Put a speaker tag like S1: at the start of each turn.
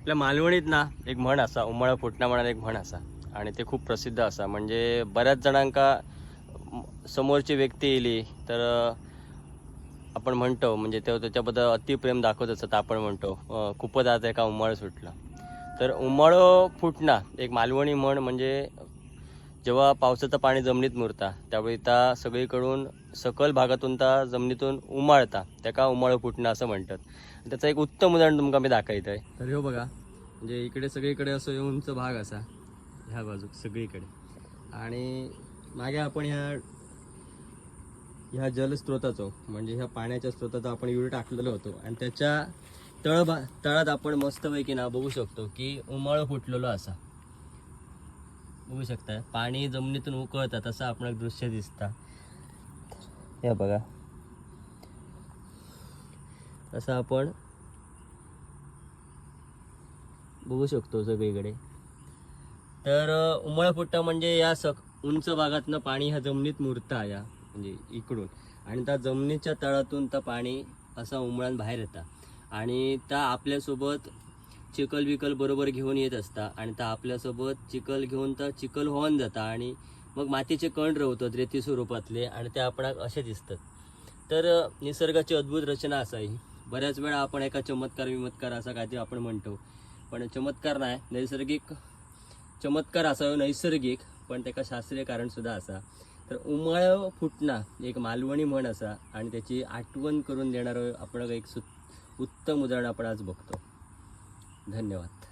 S1: आपल्या मालवणीत ना एक म्हण असा, उमळ फुटणा म्हणून एक म्हण असा, आणि ते खूप प्रसिद्ध असा. म्हणजे बऱ्याच जणांका समोरची व्यक्ती येली तर आपण म्हणतो, म्हणजे ते त्याच्याबद्दल अतिप्रेम दाखवत असतात. आपण म्हणतो खूपच आज एका उमळ सुटला. तर उमळ फुटणा एक मालवणी म्हण. म्हणजे जेव्हा पावसाचं पाणी जमिनीत मुरता त्यावेळी त्या सगळीकडून सकल भागातून त्या जमिनीतून उमाळता, त्याका उमळ फुटणं असं म्हणतात. त्याचं एक उत्तम उदाहरण तुमका मी दाखवत आहे. तर हो बघा, म्हणजे इकडे सगळीकडे असं उंच भाग असा, ह्या बाजू सगळीकडे, आणि मागे आपण ह्या जलस्रोताचं, म्हणजे ह्या पाण्याच्या स्रोताचा आपण व्हिडिओ टाकलेलो होतो, आणि त्याच्या तळात आपण मस्तपैकी ना बघू शकतो की उमळ फुटलेलो असा. बघू शकता पाणी जमिनीतून उकळतात असं आपण दृश्य दिसता. हे बघा, असं आपण बघू शकतो सगळीकडे. तर उमळ फुटणं म्हणजे या उंच भागातनं पाणी ह्या जमिनीत मुरता, या म्हणजे इकडून, आणि त्या जमिनीच्या तळातून त्या पाणी असा उमळून बाहेर येतात, आणि त्या आपल्यासोबत चिखल बिकल बरोबर घेऊन येत असता, आणि त्या आपल्यासोबत चिखल घेऊन तर चिखल होऊन जाता, आणि मग मातीचे कण रवतात रेती स्वरूपातले, आणि ते आपणाक असे दिसतात. तर निसर्गाची अद्भुत रचना असाही. बऱ्याच वेळा आपण एका चमत्कार असा काहीतरी आपण म्हणतो, पण चमत्कार नाही, नैसर्गिक चमत्कार असा, नैसर्गिक, पण त्याका शास्त्रीय कारण सुद्धा असा. तर उमळ फुटणा एक मालवणी म्हण असा, आणि त्याची आठवण करून देणारं आपण एक उत्तम उदाहरण आपण आज बघतो. धन्यवाद.